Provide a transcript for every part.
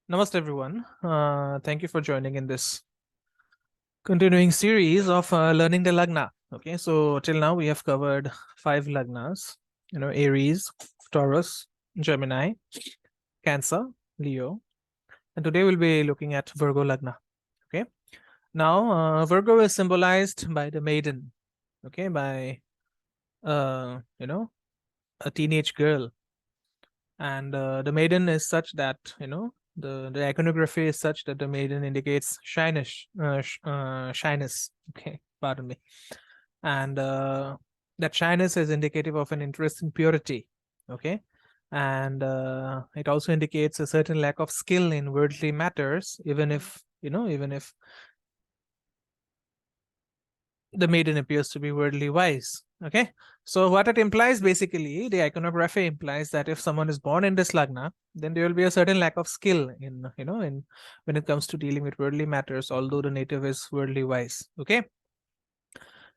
Namaste, everyone. Thank you for joining in this continuing series of learning the Lagna. Okay, so till now we have covered 5 Lagnas, Aries, Taurus, Gemini, Cancer, Leo, and today we'll be looking at Virgo Lagna. Okay, now Virgo is symbolized by the maiden, okay, by a teenage girl, and the maiden is such that the iconography is such that the maiden indicates shyness. Okay, pardon me, and that shyness is indicative of an interest in purity. Okay, and it also indicates a certain lack of skill in worldly matters, even if the maiden appears to be worldly wise. Okay, so what it implies, basically the iconography implies that if someone is born in this lagna, then there will be a certain lack of skill in when it comes to dealing with worldly matters, although the native is worldly wise. Okay,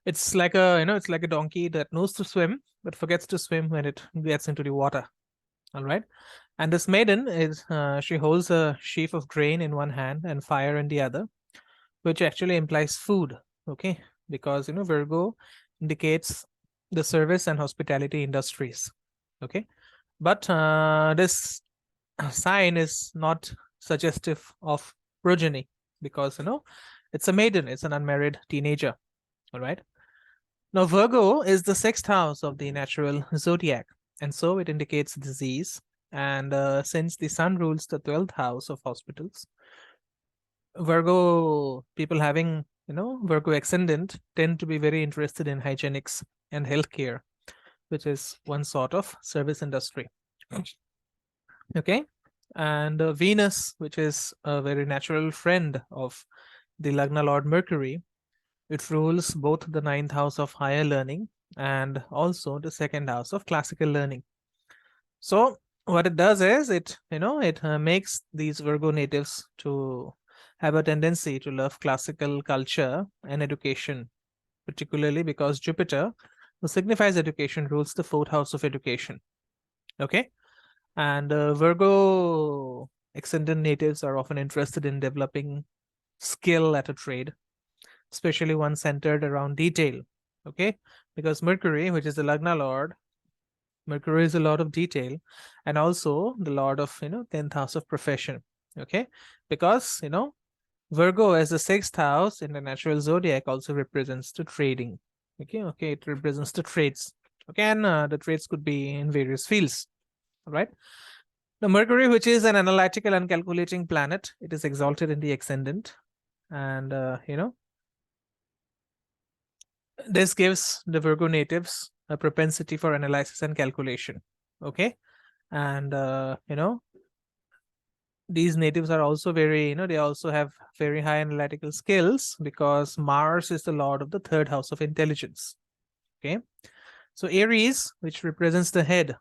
it's like a donkey that knows to swim but forgets to swim when it gets into the water. All right, and this maiden is she holds a sheaf of grain in one hand and fire in the other, which actually implies food. Okay, because Virgo indicates the service and hospitality industries. Okay, but this sign is not suggestive of progeny, because it's a maiden, it's an unmarried teenager. All right, now Virgo is the 6th house of the natural zodiac, and so it indicates disease. And since the sun rules the 12th house of hospitals, Virgo people having Virgo ascendant tend to be very interested in hygienics and healthcare, which is one sort of service industry. Okay, and Venus, which is a very natural friend of the Lagna Lord Mercury, it rules both the 9th house of higher learning and also the 2nd house of classical learning. So what it does is it makes these Virgo natives to have a tendency to love classical culture and education, particularly because Jupiter, who signifies education, rules the 4th house of education. Okay, and Virgo ascendant natives are often interested in developing skill at a trade, especially one centered around detail. Okay, because Mercury, which is the Lagna Lord, Mercury is a lord of detail, and also the lord of 10th house of profession. Okay, because Virgo as the 6th house in the natural zodiac also represents the trading. Okay, it represents the trades. Okay, and the trades could be in various fields. All right. Now, Mercury, which is an analytical and calculating planet, it is exalted in the ascendant, and this gives the Virgo natives a propensity for analysis and calculation. Okay, and these natives are also very, they also have very high analytical skills because Mars is the lord of the 3rd house of intelligence. Okay, so Aries, which represents the head,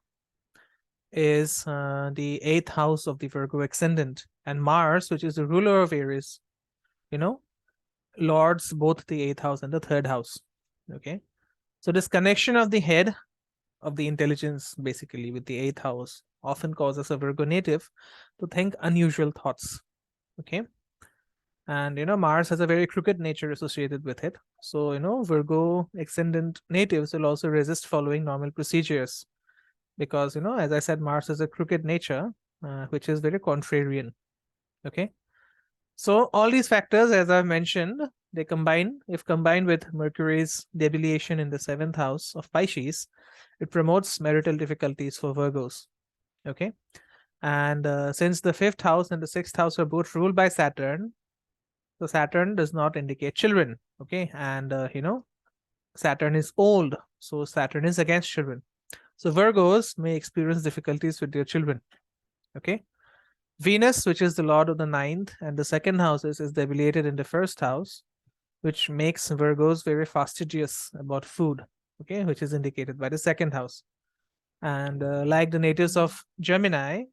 is the 8th house of the Virgo ascendant, and Mars, which is the ruler of Aries, lords both the 8th house and the 3rd house. Okay, so this connection of the head of the intelligence basically with the 8th house often causes a Virgo native to think unusual thoughts. Okay, and Mars has a very crooked nature associated with it, so Virgo ascendant natives will also resist following normal procedures because as I said, Mars has a crooked nature, which is very contrarian. Okay, so all these factors, as I've mentioned, they combine. If combined with Mercury's debilitation in the 7th house of Pisces, it promotes marital difficulties for Virgos. Okay, and since the 5th house and the 6th house are both ruled by Saturn, so Saturn does not indicate children. Okay, and Saturn is old, so Saturn is against children. So Virgos may experience difficulties with their children. Okay, Venus, which is the lord of the 9th and the 2nd houses, is debilitated in the 1st house, which makes Virgos very fastidious about food. Okay, which is indicated by the 2nd house. And like the natives of Gemini,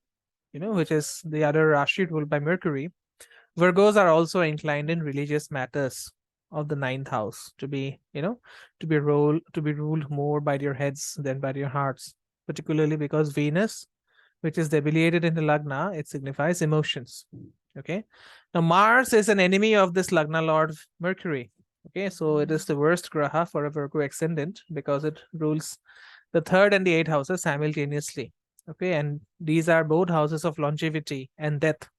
which is the other Rashi ruled by Mercury, Virgos are also inclined in religious matters of the 9th house to be, to be ruled more by their heads than by their hearts, particularly because Venus, which is debilitated in the Lagna, it signifies emotions. Okay. Now, Mars is an enemy of this Lagna Lord Mercury. Okay. So it is the worst graha for a Virgo ascendant because it rules the third and the eighth houses simultaneously. Okay. And these are both houses of longevity and death.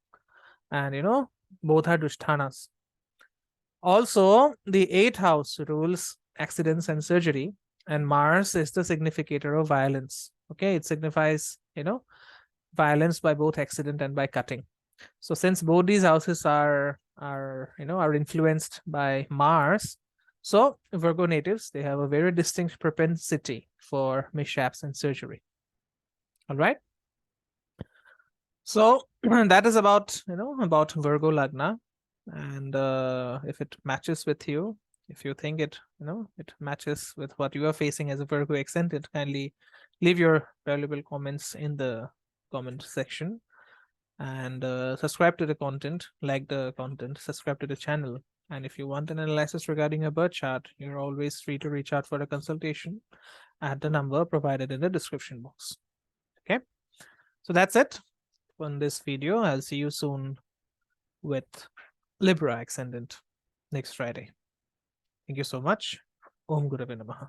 And, both are Dushthanas. Also, the eighth house rules accidents and surgery, and Mars is the significator of violence. Okay, it signifies, violence by both accident and by cutting. So since both these houses are influenced by Mars, so Virgo natives, they have a very distinct propensity for mishaps and surgery. All right. So that is about Virgo Lagna. And if it matches with you, if you think it matches with what you are facing as a Virgo ascendant, kindly leave your valuable comments in the comment section, and subscribe to the content, like the content, subscribe to the channel. And if you want an analysis regarding a birth chart, you're always free to reach out for a consultation at the number provided in the description box. Okay, so that's it on this video. I'll see you soon with Libra ascendant next Friday. Thank you so much. Om Gurave Namaha.